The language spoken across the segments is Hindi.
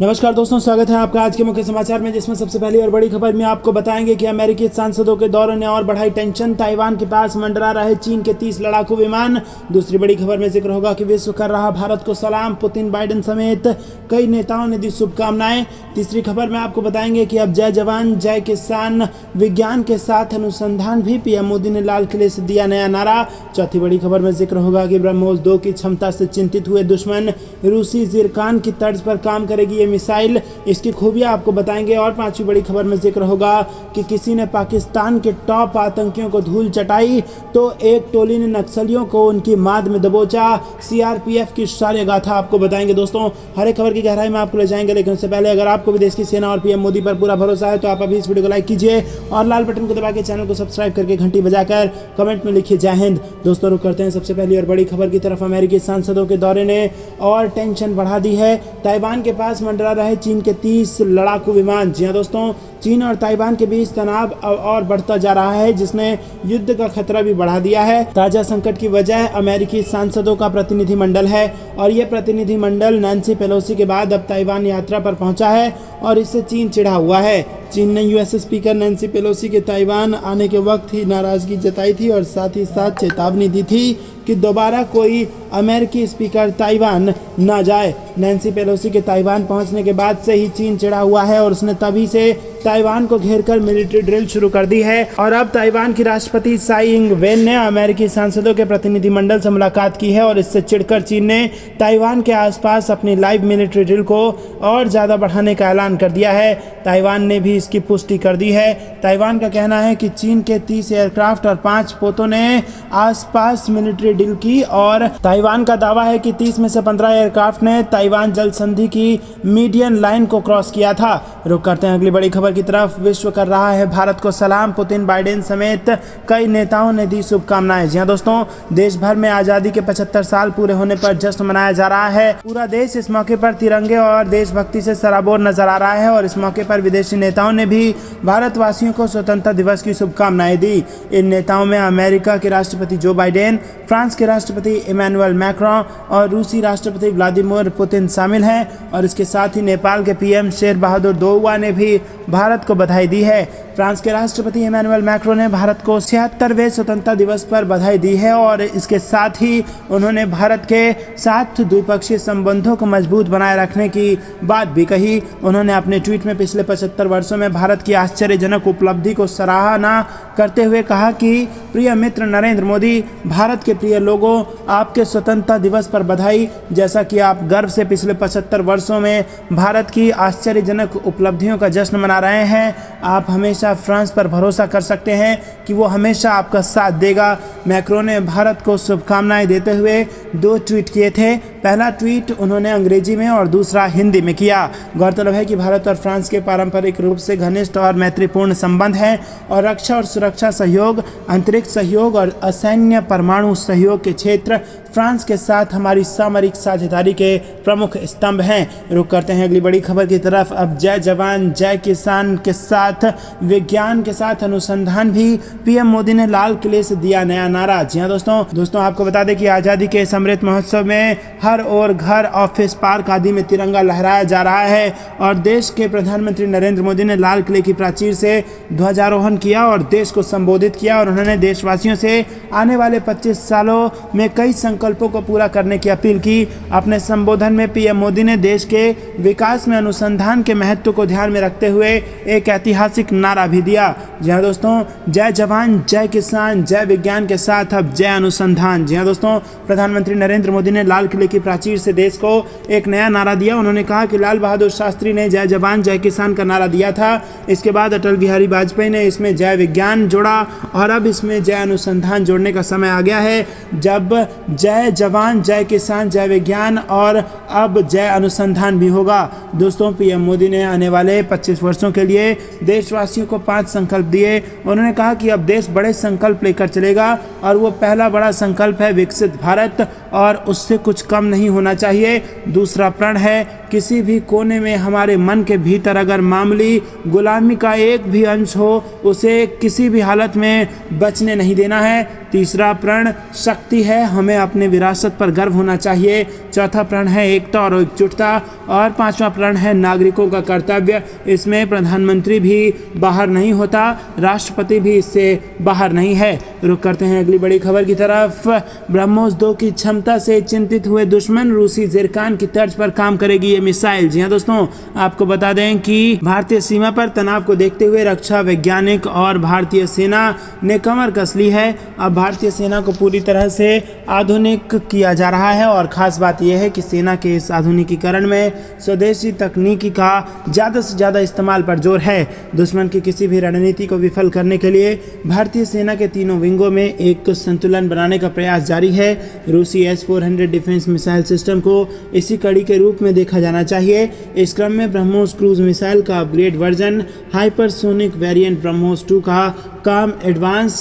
नमस्कार दोस्तों, स्वागत है आपका आज के मुख्य समाचार में, जिसमें सबसे पहली और बड़ी खबर में आपको बताएंगे कि अमेरिकी सांसदों के दौरे ने और बढ़ाई टेंशन। ताइवान के पास मंडरा रहे चीन के 30 लड़ाकू विमान। दूसरी बड़ी खबर में जिक्र होगा कि विश्व कर रहा भारत को सलाम, पुतिन, बाइडेन समेत कई नेताओं ने दी शुभकामनाएं। तीसरी खबर में आपको बताएंगे कि अब जय जवान जय किसान, विज्ञान के साथ अनुसंधान भी। पीएम मोदी ने लाल किले से दिया नया नारा। चौथी बड़ी खबर में जिक्र होगा कि ब्रह्मोस 2 की क्षमता से चिंतित हुए दुश्मन रूसी जिरकान की तर्ज पर काम करेगी ये मिसाइल, इसकी खूबियां आपको बताएंगे। और पांचवी बड़ी खबर में जिक्र होगा कि किसी ने पाकिस्तान के टॉप आतंकियों को धूल चटाई तो एक टोली ने नक्सलियों को उनकी माद में दबोचा। सीआरपीएफ की शौर्य गाथा आपको बताएंगे। दोस्तों, हर एक खबर की गहराई में आपको ले जाएंगे, लेकिन उससे पहले अगर आपको भी देश की सेना और पीएम मोदी पर पूरा भरोसा है तो आप अभी इस वीडियो को लाइक कीजिए और लाल बटन को दबा के चैनल को सब्सक्राइब करके घंटी बजाकर कमेंट में लिखिए जय हिंद। दोस्तों, रुक करते हैं सबसे पहली और बड़ी खबर की तरफ। अमेरिकी सांसदों के दौरे ने और टेंशन बढ़ा दी है। ताइवान के पास मंडरा रहे चीन के 30 लड़ाकू विमान। जी हां दोस्तों, चीन और ताइवान के बीच तनाव और बढ़ता जा रहा है, जिसने युद्ध का खतरा भी बढ़ा दिया है। ताजा संकट की वजह अमेरिकी सांसदों का प्रतिनिधिमंडल है और ये प्रतिनिधिमंडल नैन्सी पेलोसी के बाद अब ताइवान यात्रा पर पहुंचा है और इससे चीन चिढ़ा हुआ है। चीन ने यूएस स्पीकर नैन्सी पेलोसी के ताइवान आने के वक्त ही नाराजगी जताई थी और साथ ही साथ चेतावनी दी थी कि दोबारा कोई अमेरिकी स्पीकर ताइवान ना जाए। नैन्सी पेलोसी के ताइवान पहुंचने के बाद से ही चीन चिढ़ा हुआ है और उसने तभी से ताइवान को घेरकर मिलिट्री ड्रिल शुरू कर दी है। और अब ताइवान की राष्ट्रपति साई इंग वेन ने अमेरिकी सांसदों के प्रतिनिधिमंडल से मुलाकात की है और इससे चिढ़कर चीन ने ताइवान के आसपास अपनी लाइव मिलिट्री ड्रिल को और ज़्यादा बढ़ाने का ऐलान कर दिया है। ताइवान ने भी इसकी पुष्टि कर दी है। ताइवान का कहना है कि चीन के 30 एयरक्राफ्ट और 5 पोतों ने आसपास मिलिट्री ड्रिल की और ताइवान का दावा है कि 30 में से 15 एयरक्राफ्ट ने ताइवान जल संधि की मीडियन लाइन को क्रॉस किया था। रुक करते हैं अगली बड़ी खबर की तरफ। विश्व कर रहा है भारत को सलाम, पुतिन, बाइडेन समेत कई नेताओं ने दी शुभकामनाएं। जी हां दोस्तों, देश भर में आज़ादी के 75 साल पूरे होने पर जश्न मनाया जा रहा है। पूरा देश इस मौके पर तिरंगे और देशभक्ति से सराबोर नजर आ रहा है और इस मौके पर विदेशी नेताओं ने भी भारतवासियों को स्वतंत्रता दिवस की शुभकामनाएं दी। इन नेताओं में अमेरिका के राष्ट्रपति जो बाइडेन, फ्रांस के राष्ट्रपति इमैनुअल मैक्रों और रूसी राष्ट्रपति व्लादिमीर पुतिन शामिल हैं। और इसके साथ ही नेपाल के पीएम शेर बहादुर दोउआ ने भी भारत को बधाई दी है। फ्रांस के राष्ट्रपति इमैनुअल मैक्रों ने भारत को 76वें स्वतंत्रता दिवस पर बधाई दी है और इसके साथ ही उन्होंने भारत के साथ द्विपक्षीय संबंधों को मजबूत बनाए रखने की बात भी कही। उन्होंने अपने ट्वीट में पिछले 75 वर्षों में भारत की आश्चर्यजनक उपलब्धि को सराहना करते हुए कहा कि प्रिय मित्र नरेंद्र मोदी, भारत के प्रिय लोगों, आपके स्वतंत्रता दिवस पर बधाई। जैसा कि आप गर्व से पिछले 75 वर्षों में भारत की आश्चर्यजनक उपलब्धियों का जश्न मना रहे हैं, आप हमेशा फ्रांस पर भरोसा कर सकते हैं कि वो हमेशा आपका साथ देगा। मैक्रों ने भारत को शुभकामनाएं देते हुए 2 ट्वीट किए थे। पहला ट्वीट उन्होंने अंग्रेजी में और दूसरा हिंदी में किया। गौरतलब है कि भारत और फ्रांस के पारंपरिक रूप से घनिष्ठ और मैत्रीपूर्ण संबंध हैं और रक्षा और सुरक्षा सहयोग, अंतरिक्ष सहयोग और असैन्य परमाणु सहयोग के क्षेत्र फ्रांस के साथ हमारी सामरिक साझेदारी के प्रमुख स्तंभ हैं। रुक करते हैं अगली बड़ी खबर की तरफ। अब जय जवान जय किसान के साथ विज्ञान के साथ अनुसंधान भी। पीएम मोदी ने लाल किले से दिया नया नारा। जी हां दोस्तों आपको बता दें कि आज़ादी के इस अमृत महोत्सव में हर ओर घर, ऑफिस, पार्क आदि में तिरंगा लहराया जा रहा है और देश के प्रधानमंत्री नरेंद्र मोदी ने लाल किले की प्राचीर से ध्वजारोहण किया और देश को संबोधित किया और उन्होंने देशवासियों से आने वाले 25 सालों में कई संकल्पों को पूरा करने की अपील की। अपने संबोधन में पीएम मोदी ने देश के विकास में अनुसंधान के महत्व को ध्यान में रखते हुए एक ऐतिहासिक नारा भी दिया। जी हां दोस्तों, जय जवान जय किसान जय विज्ञान के साथ अब जय अनुसंधान। जी हां दोस्तों, प्रधानमंत्री नरेंद्र मोदी ने लाल किले की प्राचीर से देश को एक नया नारा दिया। उन्होंने कहा कि लाल बहादुर शास्त्री ने जय जवान जय किसान का नारा दिया था, इसके बाद अटल बिहारी वाजपेयी ने इसमें जय विज्ञान जोड़ा और अब इसमें जय अनुसंधान जोड़ने का समय आ गया है, जब जय जवान जय किसान जय विज्ञान और अब जय अनुसंधान भी होगा। दोस्तों, पीएम मोदी ने आने वाले 25 वर्षों के लिए देशवासियों को 5 संकल्प दिए। उन्होंने कहा कि अब देश बड़े संकल्प लेकर चलेगा और वो पहला बड़ा संकल्प है विकसित भारत और उससे कुछ कम नहीं होना चाहिए। दूसरा प्रण है किसी भी कोने में हमारे मन के भीतर अगर मामूली गुलामी का एक भी अंश हो, उसे किसी भी हालत में बचने नहीं देना है। तीसरा प्रण शक्ति है, हमें अपने विरासत पर गर्व होना चाहिए। चौथा प्रण है एकता और एकजुटता। और पांचवा प्रण है नागरिकों का कर्तव्य। इसमें प्रधानमंत्री भी बाहर नहीं होता, राष्ट्रपति भी इससे बाहर नहीं है। रुक करते हैं अगली बड़ी खबर की तरफ। ब्रह्मोस 2 की क्षमता से चिंतित हुए दुश्मन, रूसी जिरकान की तर्ज पर काम करेगी ये मिसाइल। जी हाँ दोस्तों, आपको बता दें कि भारतीय सीमा पर तनाव को देखते हुए रक्षा वैज्ञानिक और भारतीय सेना ने कमर कस ली है। अब भारतीय सेना को पूरी तरह से आधुनिक किया जा रहा है और खास बात यह है कि सेना के इस आधुनिकीकरण में स्वदेशी तकनीकी का ज़्यादा से ज़्यादा इस्तेमाल पर जोर है। दुश्मन की किसी भी रणनीति को विफल करने के लिए भारतीय सेना के तीनों विंगों में एक संतुलन बनाने का प्रयास जारी है। रूसी S-400 डिफेंस मिसाइल सिस्टम को इसी कड़ी के रूप में देखा जाना चाहिए। इस क्रम में ब्रह्मोस क्रूज मिसाइल का upgrade version hypersonic variant BrahMos 2 का काम एडवांस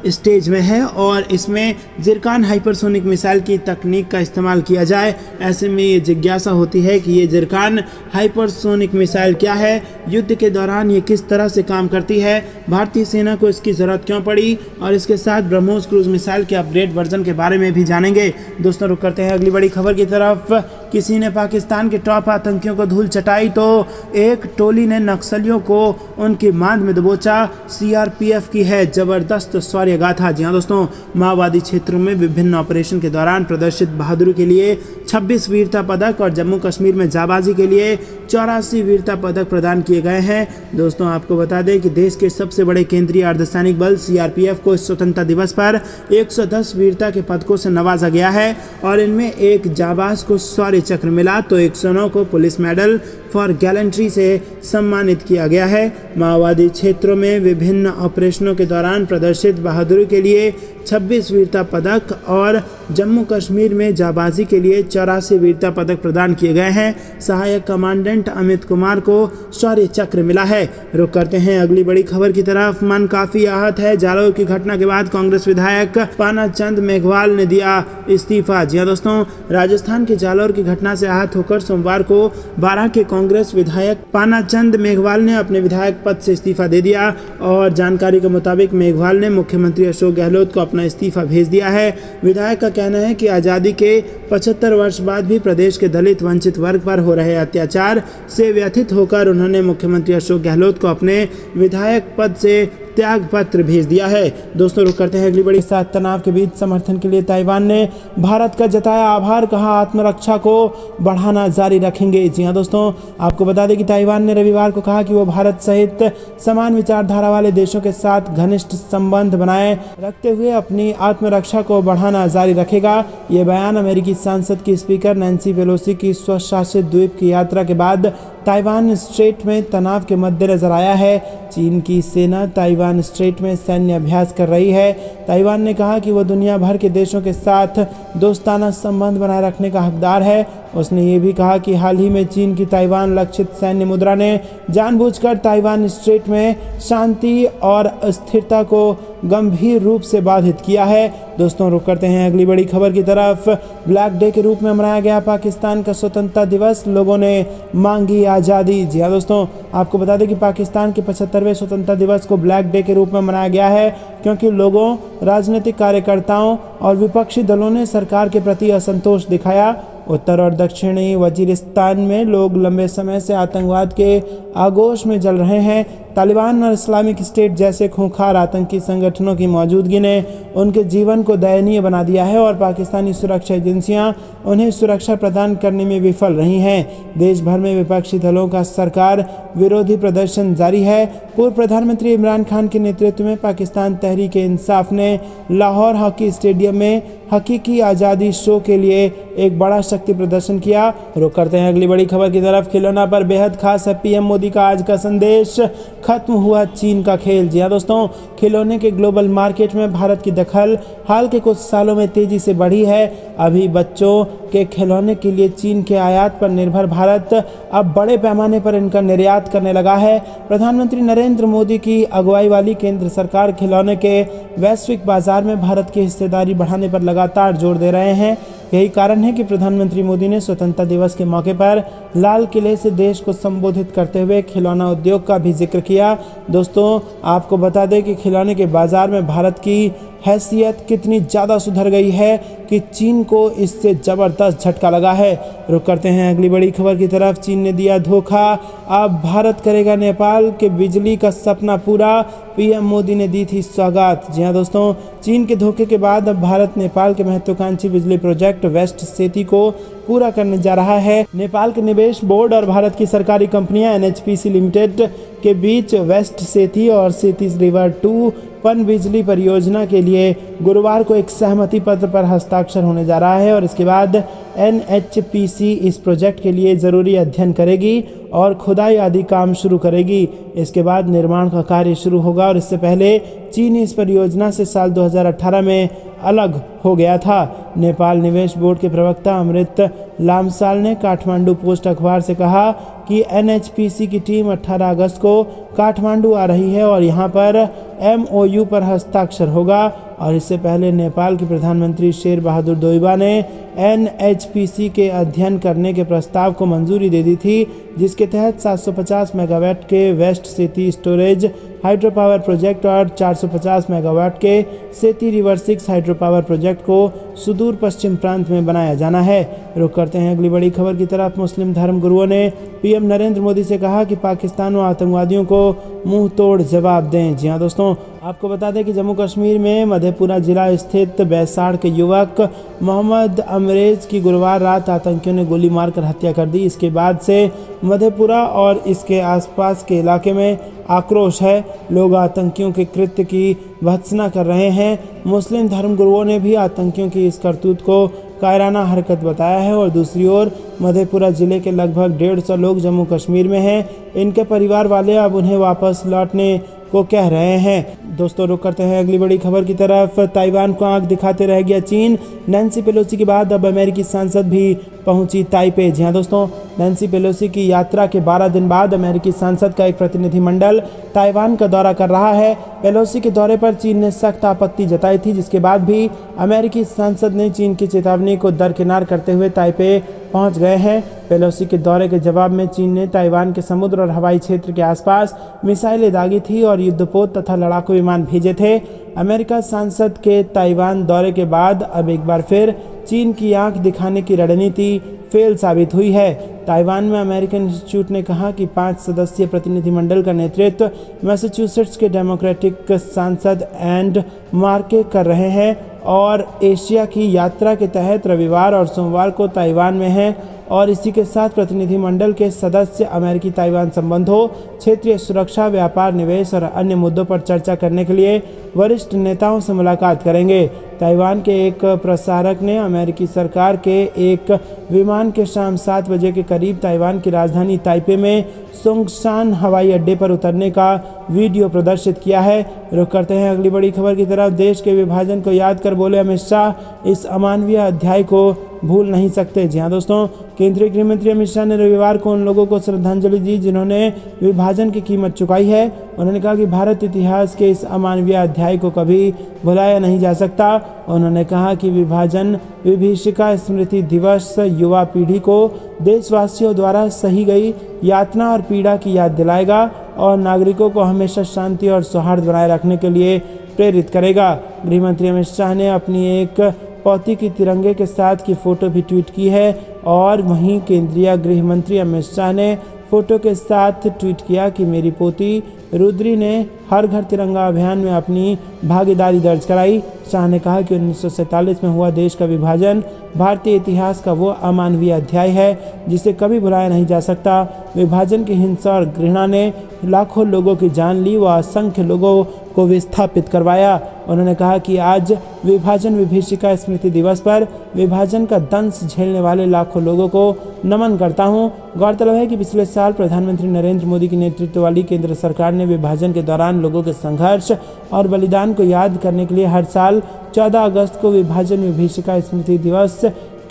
स्टेज में है और इसमें जिरकान हाइपरसोनिक मिसाइल की तकनीक का इस्तेमाल किया जाए। ऐसे में ये जिज्ञासा होती है कि ये जिरकान हाइपरसोनिक मिसाइल क्या है, युद्ध के दौरान ये किस तरह से काम करती है, भारतीय सेना को इसकी ज़रूरत क्यों पड़ी, और इसके साथ ब्रह्मोस क्रूज मिसाइल के अपग्रेड वर्जन के बारे में भी जानेंगे। दोस्तों रुक करते हैं अगली बड़ी खबर की तरफ। किसी ने पाकिस्तान के टॉप आतंकियों को धूल चटाई तो एक टोली ने नक्सलियों को उनकी मांद में दबोचा। CRPF की है जबरदस्त शौर्य गाथा। जी हाँ दोस्तों, माओवादी क्षेत्रों में विभिन्न ऑपरेशन के दौरान प्रदर्शित बहादुरी के लिए 26 वीरता पदक और जम्मू कश्मीर में जाबाजी के लिए 84 वीरता पदक प्रदान किए गए हैं। दोस्तों आपको बता दें कि देश के सबसे बड़े केंद्रीय अर्धसैनिक बल CRPF को इस स्वतंत्रता दिवस पर 110 वीरता के पदकों से नवाजा गया है और इनमें एक जाबाज को शौर्य चक्र मिला तो 109 को पुलिस मेडल फॉर गैलेंट्री से सम्मानित किया गया है। माओवादी क्षेत्रों में विभिन्न ऑपरेशनों के दौरान प्रदर्शित बहादुरी के लिए 26 वीरता पदक और जम्मू कश्मीर में जाबाजी के लिए 84 वीरता पदक प्रदान किए गए हैं। सहायक कमांडेंट अमित कुमार को शौर्य चक्र मिला है। रुक करते हैं अगली बड़ी खबर की तरफ। मन काफी आहत है, जालौर की घटना के बाद कांग्रेस विधायक पाना चंद मेघवाल ने दिया इस्तीफा। जी हाँ दोस्तों, राजस्थान के जालौर की घटना से आहत होकर सोमवार को 12 के कांग्रेस विधायक पाना चंद मेघवाल ने अपने विधायक पद से इस्तीफा दे दिया और जानकारी के मुताबिक मेघवाल ने मुख्यमंत्री अशोक गहलोत को अपना इस्तीफा भेज दिया है। विधायक का कहना है कि आज़ादी के 75 वर्ष बाद भी प्रदेश के दलित वंचित वर्ग पर हो रहे अत्याचार से व्यथित होकर उन्होंने मुख्यमंत्री अशोक गहलोत को अपने विधायक पद से त्याग पत्र भेज दिया है। दोस्तों रुक करते हैं अगली बड़ी साथ। तनाव के बीच समर्थन के लिए ताइवान ने भारत का जताया आभार, कहा आत्मरक्षा को बढ़ाना जारी रखेंगे। जी हाँ दोस्तों, आपको बता दें कि ताइवान ने रविवार को कहा कि वो भारत सहित समान विचारधारा वाले देशों के साथ घनिष्ठ संबंध बनाए रखते हुए अपनी आत्मरक्षा को बढ़ाना जारी रखेगा। ये बयान अमेरिकी संसद की स्पीकर नैन्सी पेलोसी की स्वशासित द्वीप की यात्रा के बाद ताइवान स्ट्रेट में तनाव के मद्देनजर आया है। चीन की सेना ताइवान स्ट्रेट में सैन्य अभ्यास कर रही है। ताइवान ने कहा कि वो दुनिया भर के देशों के साथ दोस्ताना संबंध बनाए रखने का हकदार है। उसने ये भी कहा कि हाल ही में चीन की ताइवान लक्षित सैन्य मुद्रा ने जानबूझकर ताइवान स्ट्रेट में शांति और स्थिरता को गंभीर रूप से बाधित किया है। दोस्तों रुक करते हैं अगली बड़ी खबर की तरफ। ब्लैक डे के रूप में मनाया गया पाकिस्तान का स्वतंत्रता दिवस, लोगों ने मांगी आज़ादी। जी हाँ दोस्तों, आपको बता दें कि पाकिस्तान के 75वें स्वतंत्रता दिवस को ब्लैक डे के रूप में मनाया गया है क्योंकि लोगों, राजनीतिक कार्यकर्ताओं और विपक्षी दलों ने सरकार के प्रति असंतोष दिखाया। उत्तर और दक्षिणी वजीरिस्तान में लोग लंबे समय से आतंकवाद के आगोश में जल रहे हैं। तालिबान और इस्लामिक स्टेट जैसे खूंखार आतंकी संगठनों की मौजूदगी ने उनके जीवन को दयनीय बना दिया है और पाकिस्तानी सुरक्षा एजेंसियां उन्हें सुरक्षा प्रदान करने में विफल रही हैं। देश भर में विपक्षी दलों का सरकार विरोधी प्रदर्शन जारी है। पूर्व प्रधानमंत्री इमरान खान के नेतृत्व में पाकिस्तान तहरीक-ए-इंसाफ ने लाहौर हॉकी स्टेडियम में हकीकी आज़ादी शो के लिए एक बड़ा शक्ति प्रदर्शन किया। रुक करते हैं अगली बड़ी खबर की तरफ। खिलौना पर बेहद खास है पीएम मोदी का आज का संदेश, खत्म हुआ चीन का खेल। जी हाँ दोस्तों, खिलौने के ग्लोबल मार्केट में भारत की दखल हाल के कुछ सालों में तेजी से बढ़ी है। अभी बच्चों के खिलौने के लिए चीन के आयात पर निर्भर भारत अब बड़े पैमाने पर इनका निर्यात करने लगा है। प्रधानमंत्री नरेंद्र मोदी की अगुवाई वाली केंद्र सरकार खिलौने के वैश्विक बाजार में भारत की हिस्सेदारी बढ़ाने पर लगातार जोर दे रहे हैं। यही कारण है कि प्रधानमंत्री मोदी ने स्वतंत्रता दिवस के मौके पर लाल किले से देश को संबोधित करते हुए खिलौना उद्योग का भी जिक्र किया। दोस्तों, आपको बता दें कि खिलौने के बाजार में भारत की हैसियत कितनी ज़्यादा सुधर गई है कि चीन को इससे ज़बरदस्त झटका लगा है। रुक करते हैं अगली बड़ी खबर की तरफ। चीन ने दिया धोखा, अब भारत करेगा नेपाल के बिजली का सपना पूरा, पीएम मोदी ने दी थी सौगात। जी हाँ दोस्तों, चीन के धोखे के बाद अब भारत नेपाल के महत्वाकांक्षी बिजली प्रोजेक्ट वेस्ट सेती को पूरा करने जा रहा है। नेपाल के निवेश बोर्ड और भारत की सरकारी कंपनियां एनएचपीसी लिमिटेड के बीच वेस्ट सेती और सेती रिवर 2 पन बिजली परियोजना के लिए गुरुवार को एक सहमति पत्र पर हस्ताक्षर होने जा रहा है और इसके बाद एनएचपीसी इस प्रोजेक्ट के लिए ज़रूरी अध्ययन करेगी और खुदाई आदि काम शुरू करेगी। इसके बाद निर्माण का कार्य शुरू होगा और इससे पहले चीन इस परियोजना से साल 2018 में अलग हो गया था। नेपाल निवेश बोर्ड के प्रवक्ता अमृत लामसाल ने काठमांडू पोस्ट अखबार से कहा कि एनएचपीसी की टीम 18 अगस्त को काठमांडू आ रही है और यहां पर एमओयू पर हस्ताक्षर होगा। और इससे पहले नेपाल के प्रधानमंत्री शेर बहादुर देउबा ने एनएचपीसी के अध्ययन करने के प्रस्ताव को मंजूरी दे दी थी, जिसके तहत 750 मेगावाट के वेस्ट सेती स्टोरेज हाइड्रो पावर प्रोजेक्ट और 450 मेगावाट के सेती रिवर 6 हाइड्रो पावर प्रोजेक्ट को सुदूर पश्चिम प्रांत में बनाया जाना है। रुक करते हैं अगली बड़ी खबर की तरफ। मुस्लिम धर्म गुरुओं ने पीएम नरेंद्र मोदी से कहा कि पाकिस्तान व आतंकवादियों को मुंह तोड़ जवाब दें। जी हाँ दोस्तों, आपको बता दें कि जम्मू कश्मीर में मधेपुरा जिला स्थित बैसाड़ के युवक मोहम्मद अमरेज की गुरुवार रात आतंकियों ने गोली मारकर हत्या कर दी। इसके बाद से मधेपुरा और इसके आसपास के इलाके में आक्रोश है। लोग आतंकियों के कृत्य की भर्त्सना कर रहे हैं। मुस्लिम धर्मगुरुओं ने भी आतंकियों की इस करतूत को कायराना हरकत बताया है और दूसरी ओर मधेपुरा जिले के लगभग 150 लोग जम्मू कश्मीर में हैं। इनके परिवार वाले अब उन्हें वापस लौटने को कह रहे हैं। दोस्तों, रुक करते हैं अगली बड़ी खबर की तरफ। ताइवान को आंख दिखाते रह गया चीन। नैन्सी पेलोसी के बाद अब अमेरिकी सांसद भी पहुंची ताइपे। जी हाँ दोस्तों, नैन्सी पेलोसी की यात्रा के 12 दिन बाद अमेरिकी सांसद का एक प्रतिनिधिमंडल ताइवान का दौरा कर रहा है। पेलोसी के दौरे पर चीन ने सख्त आपत्ति जताई थी, जिसके बाद भी अमेरिकी सांसद ने चीन की चेतावनी को दरकिनार करते हुए ताइपे पहुंच गए हैं। पेलोसी के दौरे के जवाब में चीन ने ताइवान के समुद्र और हवाई क्षेत्र के आसपास मिसाइलें दागी थी और युद्धपोत तथा लड़ाकू विमान भेजे थे। अमेरिका सांसद के ताइवान दौरे के बाद अब एक बार फिर चीन की आंख दिखाने की रणनीति फेल साबित हुई है। ताइवान में अमेरिकन इंस्टीट्यूट ने कहा कि 5 सदस्यीय प्रतिनिधिमंडल का नेतृत्व मैसाचुसेट्स के डेमोक्रेटिक सांसद एंड मार्के कर रहे हैं और एशिया की यात्रा के तहत रविवार और सोमवार को ताइवान में हैं और इसी के साथ प्रतिनिधिमंडल के सदस्य अमेरिकी ताइवान संबंधों, क्षेत्रीय सुरक्षा, व्यापार, निवेश और अन्य मुद्दों पर चर्चा करने के लिए वरिष्ठ नेताओं से मुलाकात करेंगे। ताइवान के एक प्रसारक ने अमेरिकी सरकार के एक विमान के शाम 7 बजे के करीब ताइवान की राजधानी ताइपे में सोंगशान हवाई अड्डे पर उतरने का वीडियो प्रदर्शित किया है। रुक करते हैं अगली बड़ी खबर की तरफ। देश के विभाजन को याद कर बोले अमित शाह, इस अमानवीय अध्याय को भूल नहीं सकते। जी हाँ दोस्तों, केंद्रीय गृह मंत्री अमित शाह ने रविवार को उन लोगों को श्रद्धांजलि दी जिन्होंने विभाजन की कीमत चुकाई है। उन्होंने कहा कि भारत इतिहास के इस अमानवीय अध्याय को कभी भुलाया नहीं जा सकता। उन्होंने कहा कि विभाजन विभीषिका स्मृति दिवस युवा पीढ़ी को देशवासियों द्वारा सही गई यातना और पीड़ा की याद दिलाएगा और नागरिकों को हमेशा शांति और सौहार्द बनाए रखने के लिए प्रेरित करेगा। गृह मंत्री अमित शाह ने अपनी एक पौती की तिरंगे के साथ की फोटो भी ट्वीट की है और वहीं केंद्रीय गृह मंत्री अमित शाह ने फोटो के साथ ट्वीट किया कि मेरी पोती रुद्री ने हर घर तिरंगा अभियान में अपनी भागीदारी दर्ज कराई। शाह ने कहा कि 1947 में हुआ देश का विभाजन भारतीय इतिहास का वो अमानवीय अध्याय है जिसे कभी भुलाया नहीं जा सकता। विभाजन की हिंसा और घृणा ने लाखों लोगों की जान ली व असंख्य लोगों को विस्थापित करवाया। उन्होंने कहा कि आज विभाजन विभीषिका स्मृति दिवस पर विभाजन का दंश झेलने वाले लाखों लोगों को नमन करता हूं। गौरतलब है कि पिछले साल प्रधानमंत्री नरेंद्र मोदी के नेतृत्व वाली केंद्र सरकार ने विभाजन के दौरान लोगों के संघर्ष और बलिदान को याद करने के लिए हर साल 14 अगस्त को विभाजन विभीषिका स्मृति दिवस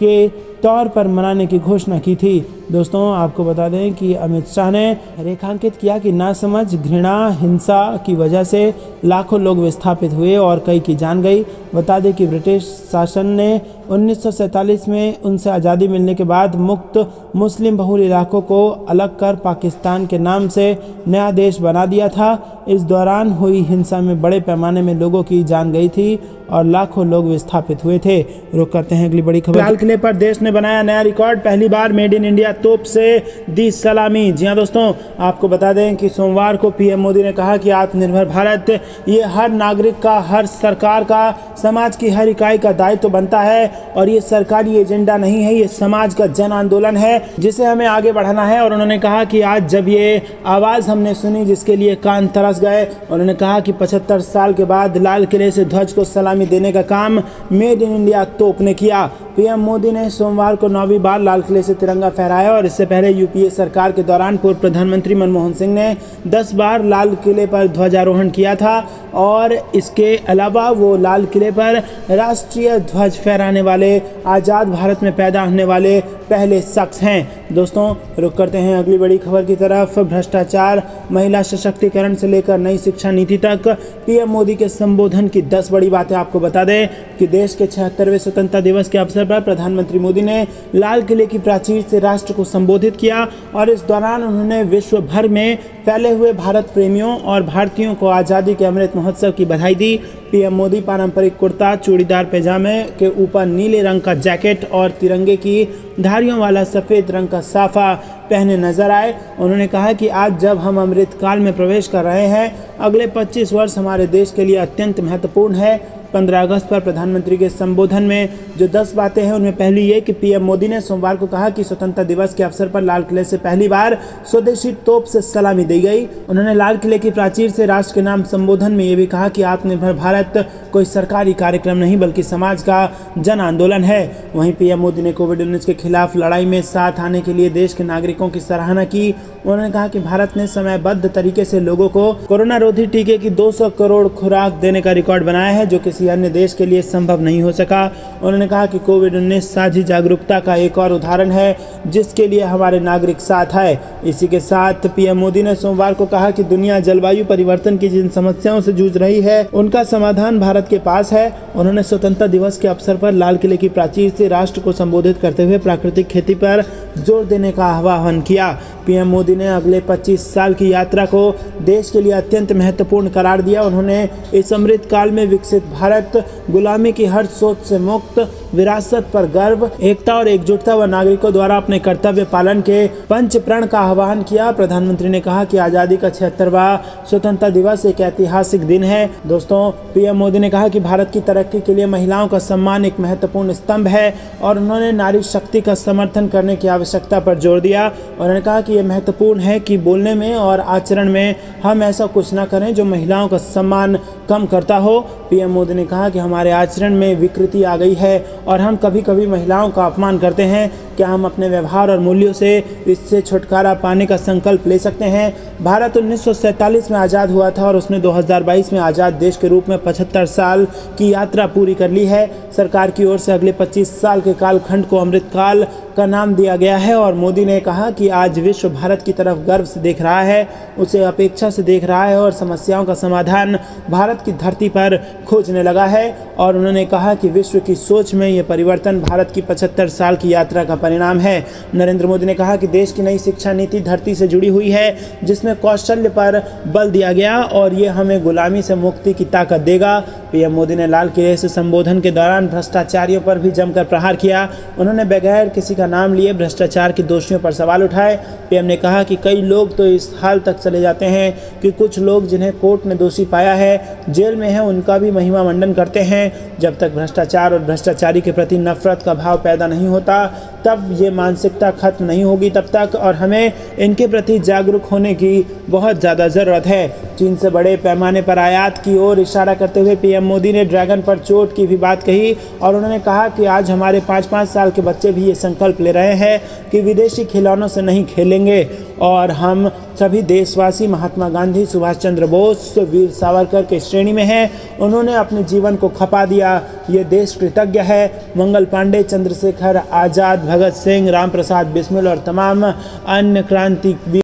के तौर पर मनाने की घोषणा की थी। दोस्तों, आपको बता दें कि अमित शाह ने रेखांकित किया कि नासमझ, घृणा, हिंसा की वजह से लाखों लोग विस्थापित हुए और कई की जान गई। बता दें कि ब्रिटिश शासन ने 1947 में उनसे आज़ादी मिलने के बाद मुक्त मुस्लिम बहुल इलाकों को अलग कर पाकिस्तान के नाम से नया देश बना दिया था। इस दौरान हुई हिंसा में बड़े पैमाने में लोगों की जान गई थी और लाखों लोग विस्थापित हुए थे। रुक करते हैं अगली बड़ी खबर। लाल किले पर देश ने बनाया नया रिकॉर्ड, पहली बार मेड इन इंडिया तोप से दी सलामी। जी हाँ दोस्तों, आपको बता दें कि सोमवार को पीएम मोदी ने कहा कि आत्मनिर्भर भारत ये हर नागरिक का, हर सरकार का, समाज की हर इकाई का दायित्व तो बनता है और ये सरकारी एजेंडा नहीं है, ये समाज का जन आंदोलन है जिसे हमें आगे बढ़ाना है। और उन्होंने कहा कि आज जब ये आवाज़ हमने सुनी जिसके लिए कान तरस गए, उन्होंने कहा कि 75 साल के बाद लाल किले से ध्वज को सलामी देने का काम मेड इन इंडिया तोप ने किया। पीएम मोदी ने सोमवार को 9वीं बार लाल किले से तिरंगा फहराया और इससे पहले यूपीए सरकार के दौरान पूर्व प्रधानमंत्री मनमोहन सिंह ने 10 बार लाल किले पर ध्वजारोहण किया था और इसके अलावा वो लाल किले पर राष्ट्रीय ध्वज फहराने वाले, आज़ाद भारत में पैदा होने वाले पहले शख्स हैं। दोस्तों, रुक करते हैं अगली बड़ी खबर की तरफ। भ्रष्टाचार, महिला सशक्तिकरण से लेकर नई शिक्षा नीति तक पीएम मोदी के संबोधन की 10 बड़ी बातें। आपको बता दें कि देश के 76वें स्वतंत्रता दिवस के अवसर पर प्रधानमंत्री मोदी ने लाल किले की प्राचीर से राष्ट्र को संबोधित किया और इस दौरान उन्होंने विश्व भर में फैले हुए भारत प्रेमियों और भारतीयों को आज़ादी के अमृत महोत्सव की बधाई दी। पीएम मोदी पारंपरिक कुर्ता, चूड़ीदार पैजामे के ऊपर नीले रंग का जैकेट और तिरंगे की धारियों वाला सफ़ेद रंग का साफा पहने नजर आए। उन्होंने कहा कि आज जब हम अमृतकाल में प्रवेश कर रहे हैं, अगले 25 वर्ष हमारे देश के लिए अत्यंत महत्वपूर्ण है। 15 अगस्त पर प्रधानमंत्री के संबोधन में जो 10 बातें हैं उनमें पहली ये कि पीएम मोदी ने सोमवार को कहा कि स्वतंत्रता दिवस के अवसर पर लाल किले से पहली बार स्वदेशी तोप से सलामी दी गई। उन्होंने लाल किले की प्राचीर से राष्ट्र के नाम संबोधन में ये भी कहा कि आत्मनिर्भर भारत कोई सरकारी कार्यक्रम नहीं बल्कि समाज का जन आंदोलन है। वहीं पीएम मोदी ने कोविड-19 के खिलाफ लड़ाई में साथ आने के लिए देश के नागरिकों की सराहना की। उन्होंने कहा कि भारत ने समयबद्ध तरीके से लोगों को कोरोना रोधी टीके की 200 करोड़ खुराक देने का रिकॉर्ड बनाया है जो किसी अन्य देश के लिए संभव नहीं हो सका। उन्होंने कहा कि कोविड-19 साझी जागरूकता का एक और उदाहरण है जिसके लिए हमारे नागरिक साथ आए। इसी के साथ पीएम मोदी ने सोमवार को कहा कि दुनिया जलवायु परिवर्तन की जिन समस्याओं से जूझ रही है उनका समाधान भारत के पास है। उन्होंने स्वतंत्रता दिवस के अवसर पर लाल किले की प्राचीर से राष्ट्र को संबोधित करते हुए प्राकृतिक खेती पर जोर देने का आह्वान किया। पीएम मोदी ने अगले 25 साल की यात्रा को देश के लिए अत्यंत महत्वपूर्ण करार दिया। उन्होंने इस अमृत काल में विकसित भारत, गुलामी की हर सोच से मुक्त, विरासत पर गर्व, एकता और एकजुटता व नागरिकों द्वारा अपने कर्तव्य पालन के पंच प्रण का आह्वान किया। प्रधानमंत्री ने कहा कि आज़ादी का 76वां स्वतंत्रता दिवस एक ऐतिहासिक दिन है। दोस्तों, पीएम मोदी ने कहा कि भारत की तरक्की के लिए महिलाओं का सम्मान एक महत्वपूर्ण स्तंभ है और उन्होंने नारी शक्ति का समर्थन करने की आवश्यकता पर जोर दिया। उन्होंने कहा कि यह महत्वपूर्ण है कि बोलने में और आचरण में हम ऐसा कुछ न करें जो महिलाओं का सम्मान कम करता हो। पीएम मोदी ने कहा कि हमारे आचरण में विकृति आ गई है और हम कभी कभी महिलाओं का अपमान करते हैं। क्या हम अपने व्यवहार और मूल्यों से इससे छुटकारा पाने का संकल्प ले सकते हैं? भारत 1947 में आज़ाद हुआ था और उसने 2022 में आज़ाद देश के रूप में 75 साल की यात्रा पूरी कर ली है। सरकार की ओर से अगले 25 साल के कालखंड को अमृतकाल का नाम दिया गया है और मोदी ने कहा कि आज विश्व भारत की तरफ गर्व से देख रहा है, उसे अपेक्षा से देख रहा है और समस्याओं का समाधान भारत की धरती पर खोजने लगा है। और उन्होंने कहा कि विश्व की सोच में ये परिवर्तन भारत की 75 साल की यात्रा का परिणाम है। नरेंद्र मोदी ने कहा कि देश की नई शिक्षा नीति धरती से जुड़ी हुई है जिसमें कौशल्य पर बल दिया गया और ये हमें गुलामी से मुक्ति की ताकत देगा। पीएम मोदी ने लाल किले से संबोधन के दौरान भ्रष्टाचारियों पर भी जमकर प्रहार किया। उन्होंने बगैर किसी का नाम लिए भ्रष्टाचार के दोषियों पर सवाल उठाए। पीएम ने कहा कि कई लोग तो इस हाल तक चले जाते हैं कि कुछ लोग जिन्हें कोर्ट ने दोषी पाया है, जेल में है, उनका भी महिमा मंडन करते हैं। जब तक भ्रष्टाचार और भ्रष्टाचारी के प्रति नफरत का भाव पैदा नहीं होता तब ये मानसिकता खत्म नहीं होगी तब तक, और हमें इनके प्रति जागरूक होने की बहुत ज़्यादा ज़रूरत है। चीन से बड़े पैमाने पर आयात की ओर इशारा करते हुए पीएम मोदी ने ड्रैगन पर चोट की भी बात कही और उन्होंने कहा कि आज हमारे 5-5 साल के बच्चे भी ये संकल्प ले रहे हैं कि विदेशी खिलौनों से नहीं खेलेंगे और हम सभी देशवासी महात्मा गांधी, सुभाष चंद्र बोस, वीर सावरकर के श्रेणी में हैं। उन्होंने अपने जीवन को खपा दिया, ये देश कृतज्ञ है। मंगल पांडे, चंद्रशेखर आज़ाद, भगत सिंह, राम प्रसाद बिस्मिल और तमाम अन्य क्रांतिवीर